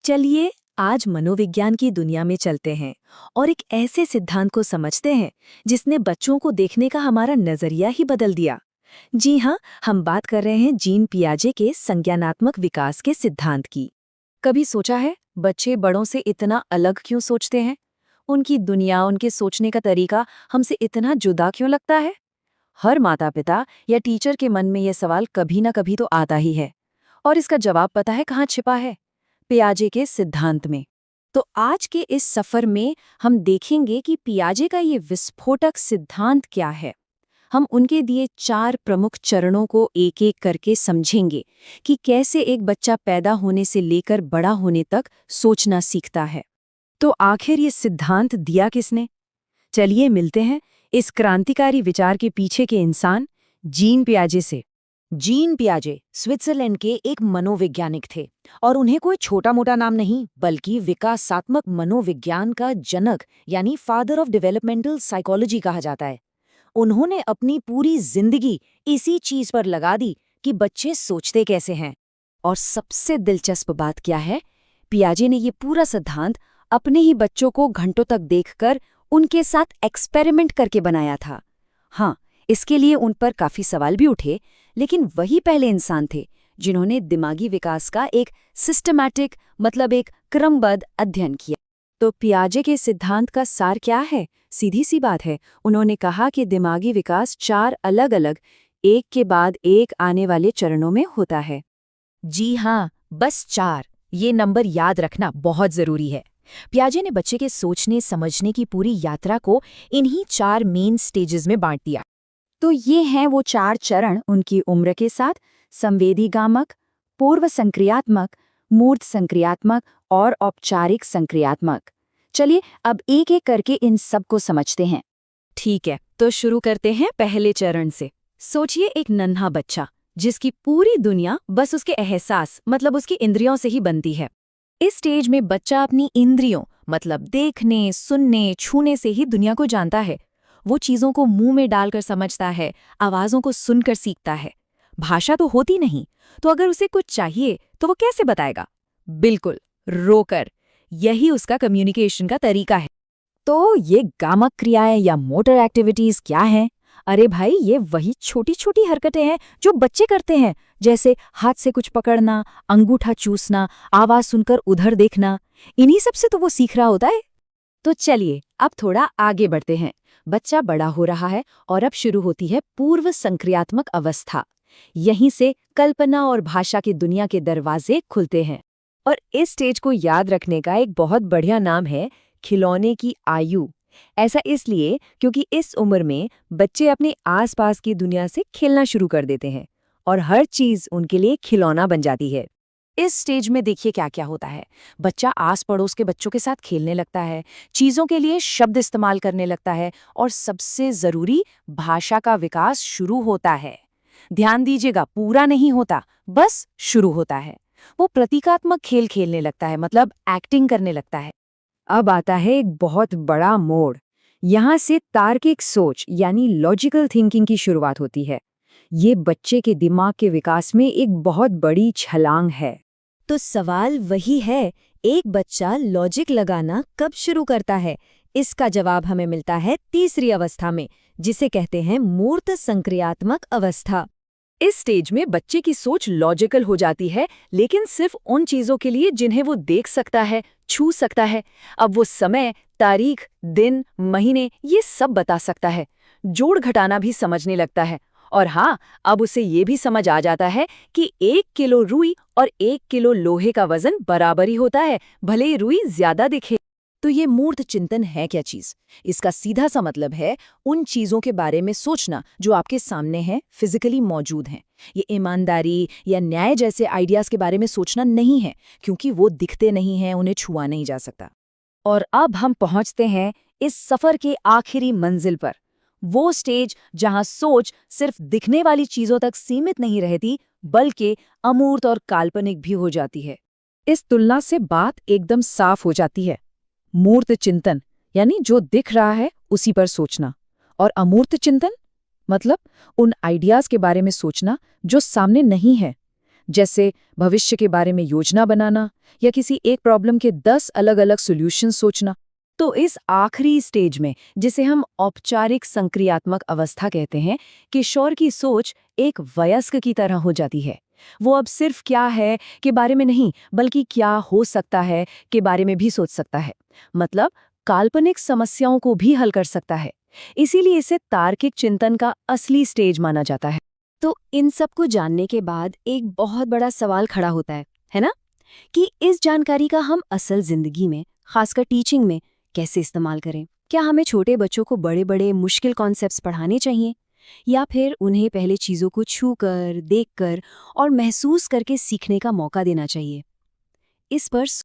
चलिए आज मनोविज्ञान की दुनिया में चलते हैं और एक ऐसे सिद्धांत को समझते हैं जिसने बच्चों को देखने का हमारा नजरिया ही बदल दिया। जी हाँ, हम बात कर रहे हैं जीन पियाजे के संज्ञानात्मक विकास के सिद्धांत की। कभी सोचा है बच्चे बड़ों से इतना अलग क्यों सोचते हैं? उनकी दुनिया, उनके सोचने का तरीका हमसे इतना जुदा क्यों लगता है? हर माता पिता या टीचर के मन में यह सवाल कभी ना कभी तो आता ही है। और इसका जवाब पता है कहाँ छिपा है? पियाजे के सिद्धांत में। तो आज के इस सफर में हम देखेंगे कि पियाजे का ये विस्फोटक सिद्धांत क्या है। हम उनके दिए 4 प्रमुख चरणों को एक एक करके समझेंगे कि कैसे एक बच्चा पैदा होने से लेकर बड़ा होने तक सोचना सीखता है। तो आखिर ये सिद्धांत दिया किसने? चलिए मिलते हैं इस क्रांतिकारी विचार के पीछे के इंसान जीन पियाजे से। जीन पियाजे स्विट्जरलैंड के एक मनोवैज्ञानिक थे और उन्हें कोई छोटा मोटा नाम नहीं बल्कि विकासात्मक मनोविज्ञान का जनक यानी फादर ऑफ डेवलपमेंटल साइकोलॉजी कहा जाता है। उन्होंने अपनी पूरी जिंदगी इसी चीज पर लगा दी कि बच्चे सोचते कैसे हैं। और सबसे दिलचस्प बात क्या है, पियाजे ने ये पूरा सिद्धांत अपने ही बच्चों को घंटों तक देखकर उनके साथ एक्सपेरिमेंट करके बनाया था। हाँ, इसके लिए उन पर काफी सवाल भी उठे, लेकिन वही पहले इंसान थे जिन्होंने दिमागी विकास का एक सिस्टमैटिक मतलब एक क्रमबद्ध अध्ययन किया। तो पियाजे के सिद्धांत का सार क्या है? सीधी सी बात है, उन्होंने कहा कि दिमागी विकास 4 अलग-अलग एक के बाद एक आने वाले चरणों में होता है। जी हाँ, बस 4। ये नंबर याद रखना बहुत जरूरी है। पियाजे ने बच्चे के सोचने समझने की पूरी यात्रा को इन्हीं 4 मेन स्टेजेस में बांट दिया। तो ये हैं वो 4 चरण उनकी उम्र के साथ: संवेदीगामक, पूर्व संक्रियात्मक, मूर्त संक्रियात्मक और औपचारिक संक्रियात्मक। चलिए अब एक एक करके इन सब को समझते हैं। ठीक है, तो शुरू करते हैं पहले चरण से। सोचिए एक नन्हा बच्चा जिसकी पूरी दुनिया बस उसके एहसास मतलब उसकी इंद्रियों से ही बनती है। इस स्टेज में बच्चा अपनी इंद्रियों मतलब देखने, सुनने, छूने से ही दुनिया को जानता है। वो चीज़ों को मुंह में डालकर समझता है, आवाज़ों को सुनकर सीखता है। भाषा तो होती नहीं, तो अगर उसे कुछ चाहिए तो वो कैसे बताएगा? बिल्कुल, रोकर। यही उसका कम्युनिकेशन का तरीका है। तो ये गामक क्रियाएं या मोटर एक्टिविटीज क्या हैं? अरे भाई, ये वही छोटी छोटी हरकतें हैं जो बच्चे करते हैं, जैसे हाथ से कुछ पकड़ना, अंगूठा चूसना, आवाज़ सुनकर उधर देखना। इन्हीं सब से तो वो सीख रहा होता है। तो चलिए अब थोड़ा आगे बढ़ते हैं। बच्चा बड़ा हो रहा है और अब शुरू होती है पूर्व संक्रियात्मक अवस्था। यहीं से कल्पना और भाषा की दुनिया के दरवाजे खुलते हैं। और इस स्टेज को याद रखने का एक बहुत बढ़िया नाम है खिलौने की आयु। ऐसा इसलिए क्योंकि इस उम्र में बच्चे अपने आसपास की दुनिया से खेलना शुरू कर देते हैं और हर चीज उनके लिए खिलौना बन जाती है। इस स्टेज में देखिए क्या क्या होता है। बच्चा आस पड़ोस के बच्चों के साथ खेलने लगता है, चीज़ों के लिए शब्द इस्तेमाल करने लगता है और सबसे ज़रूरी भाषा का विकास शुरू होता है। ध्यान दीजिएगा, पूरा नहीं होता, बस शुरू होता है। वो प्रतीकात्मक खेल खेलने लगता है मतलब एक्टिंग करने लगता है। अब आता है एक बहुत बड़ा मोड़। यहाँ से तार्किक सोच यानी लॉजिकल थिंकिंग की शुरुआत होती है। ये बच्चे के दिमाग के विकास में एक बहुत बड़ी छलांग है। तो सवाल वही है, एक बच्चा लॉजिक लगाना कब शुरू करता है? इसका जवाब हमें मिलता है तीसरी अवस्था में, जिसे कहते हैं मूर्त संक्रियात्मक अवस्था। इस स्टेज में बच्चे की सोच लॉजिकल हो जाती है, लेकिन सिर्फ उन चीजों के लिए जिन्हें वो देख सकता है, छू सकता है। अब वो समय, तारीख, दिन, महीने ये सब बता सकता है। जोड़ घटाना भी समझने लगता है। और हाँ, अब उसे ये भी समझ आ जाता है कि 1 किलो रुई और 1 किलो लोहे का वजन बराबर ही होता है, भले ही रुई ज्यादा दिखे। तो ये मूर्त चिंतन है क्या चीज? इसका सीधा सा मतलब है उन चीजों के बारे में सोचना जो आपके सामने हैं, फिजिकली मौजूद हैं। ये ईमानदारी या न्याय जैसे आइडियाज के बारे में सोचना नहीं है, क्योंकि वो दिखते नहीं हैं, उन्हें छुआ नहीं जा सकता। और अब हम पहुंचते हैं इस सफर के आखिरी मंजिल पर, वो स्टेज जहां सोच सिर्फ दिखने वाली चीजों तक सीमित नहीं रहती, बल्कि अमूर्त और काल्पनिक भी हो जाती है। इस तुलना से बात एकदम साफ हो जाती है। मूर्त चिंतन यानी जो दिख रहा है उसी पर सोचना, और अमूर्त चिंतन मतलब उन आइडियाज के बारे में सोचना जो सामने नहीं है। जैसे भविष्य के बारे में योजना बनाना या किसी एक प्रॉब्लम के 10 अलग-अलग सॉल्यूशन सोचना। तो इस आखिरी स्टेज में, जिसे हम औपचारिक संक्रियात्मक अवस्था कहते हैं, किशोर की सोच एक वयस्क की तरह हो जाती है। वो अब सिर्फ क्या है के बारे में नहीं, बल्कि क्या हो सकता है के बारे में भी सोच सकता है। मतलब काल्पनिक समस्याओं को भी हल कर सकता है। इसीलिए इसे तार्किक चिंतन का असली स्टेज माना जाता है। तो इन सब को जानने के बाद एक बहुत बड़ा सवाल खड़ा होता है ना? कि इस जानकारी का हम असल जिंदगी में, खासकर टीचिंग में, कैसे इस्तेमाल करें? क्या हमें छोटे बच्चों को बड़े-बड़े मुश्किल कॉन्सेप्ट्स पढ़ाने चाहिए? या फिर उन्हें पहले चीज़ों को छूकर, देखकर और महसूस करके सीखने का मौका देना चाहिए? इस पर